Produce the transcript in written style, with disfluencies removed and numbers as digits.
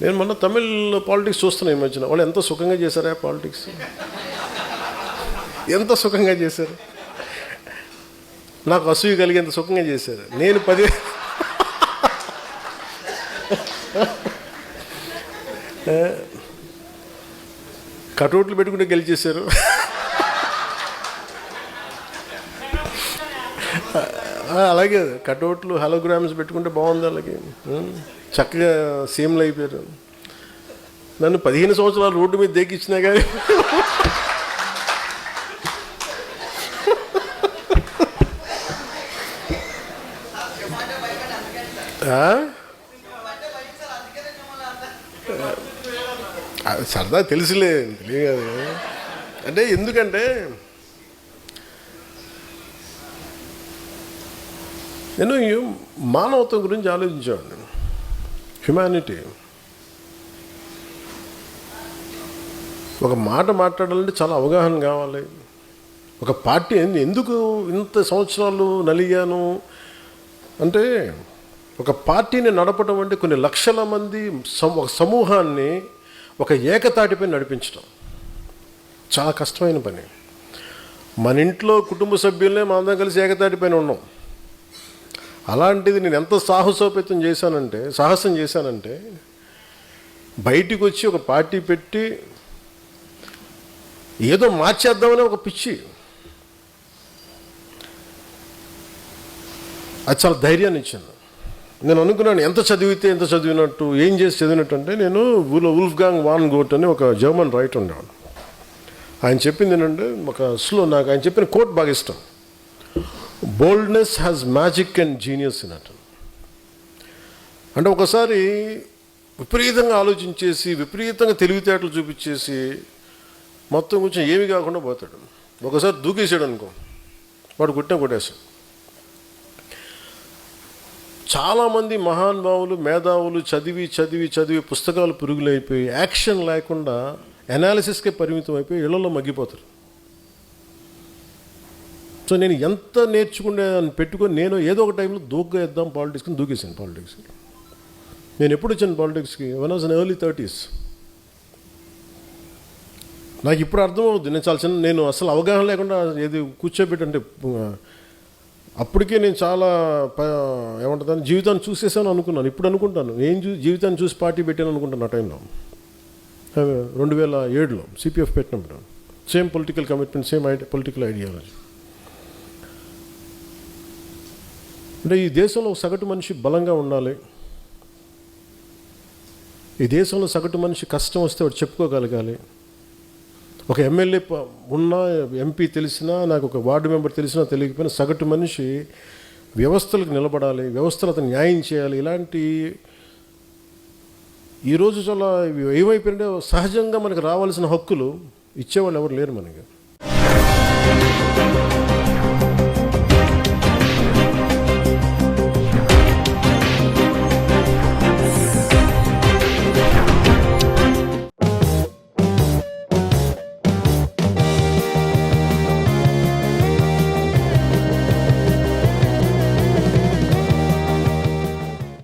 నేను మొన్న తమిళ్ పాలిటిక్స్ చూస్తున్నాను ఈ మధ్యన. వాళ్ళు ఎంత సుఖంగా చేశారా పాలిటిక్స్, ఎంత సుఖంగా చేశారు. నాకు అసూయ కలిగేంత సుఖంగా చేశారు. నేను 10 కటౌట్లు పెట్టుకుంటే గెలిచేశారు. అలాగే కటౌట్లు హలోగ్రామ్స్ పెట్టుకుంటే బాగుంది. అలాగే చక్కగా సీఎంలు అయిపోయారు. నన్ను 15 సంవత్సరాలు రోడ్డు మీద దేకిచ్చినా కానీ సరదా తెలుసులే, తెలియదు. అంటే ఎందుకంటే నేను మానవత్వం గురించి ఆలోచించేవాడిని. హ్యుమానిటీ. ఒక మాట మాట్లాడాలంటే చాలా అవగాహన కావాలి. ఒక పార్టీ ఎందుకు ఇంత సంవత్సరాలు నలిగాను అంటే, ఒక పార్టీని నడపడం అంటే కొన్ని లక్షల మంది ఒక సమూహాన్ని ఒక ఏకతాటిపై నడిపించడం చాలా కష్టమైన పని. మన ఇంట్లో కుటుంబ సభ్యులనే మనందరం కలిసి ఏకతాటిపైన ఉన్నాం. అలాంటిది నేను ఎంత సాహసం చేశానంటే బయటికి వచ్చి ఒక పార్టీ పెట్టి ఏదో మార్చేద్దామని ఒక పిచ్చి. అది చాలా ధైర్యాన్ని ఇచ్చింది. నేను అనుకున్నాను ఎంత చదివినట్టు, ఏం చేసి చదివినట్టు అంటే, నేను వుల్ఫ్గాంగ్ వాన్ గోట్ అని ఒక జర్మన్ రైటర్ ఉండేవాడు. ఆయన చెప్పింది ఏంటంటే, నాకు ఆయన చెప్పిన కోట్ బాగా ఇష్టం. Boldness has magic and genius in. అంటే ఒకసారి విపరీతంగా ఆలోచించేసి విపరీతంగా తెలివితేటలు చూపించేసి మొత్తం కొంచెం ఏమి కాకుండా పోతాడు. ఒకసారి దూకేసాడు అనుకో, వాడు కొట్టేశాడు. చాలామంది మహానుభావులు, మేధావులు చదివి పుస్తకాలు పురుగులైపోయి యాక్షన్ లేకుండా అనాలిసిస్కే పరిమితం అయిపోయి ఇళ్లలో మగ్గిపోతారు. సో నేను ఎంత నేర్చుకునే పెట్టుకొని నేను ఏదో ఒక టైంలో దూకేద్దాం పాలిటిక్స్ని దూకేసాను. పాలిటిక్స్కి నేను ఎప్పుడు వచ్చాను పాలిటిక్స్కి? One was in early 30s. నాకు ఇప్పుడు అర్థమవుద్ది. నేను చాలా నేను అసలు అవగాహన లేకుండా ఏది కూర్చోబెట్టంటే అప్పటికే నేను చాలా ఏమంటుందని జీవితాన్ని చూసేసాను అనుకున్నాను. ఇప్పుడు అనుకుంటాను జీవితాన్ని చూసి పార్టీ పెట్టాను అనుకుంటాను. ఆ టైంలో 2007లో సిపిఎఫ్ పెట్టినప్పుడు same political commitment, same political ideology. అంటే ఈ దేశంలో సగటు మనిషి బలంగా ఉండాలి. ఈ దేశంలో సగటు మనిషి కష్టం వస్తే వాడు చెప్పుకోగలగాలి. ఒక ఎమ్మెల్యే ఉన్నా, ఎంపీ తెలిసినా, నాకు ఒక వార్డు మెంబర్ తెలిసినా తెలియకపోయినా సగటు మనిషి వ్యవస్థలకు నిలబడాలి, వ్యవస్థలు అతను న్యాయం చేయాలి. ఇలాంటి ఈరోజు చాలా ఏమైపోయింటే సహజంగా మనకు రావాల్సిన హక్కులు ఇచ్చేవాళ్ళు ఎవరు లేరు మనకి.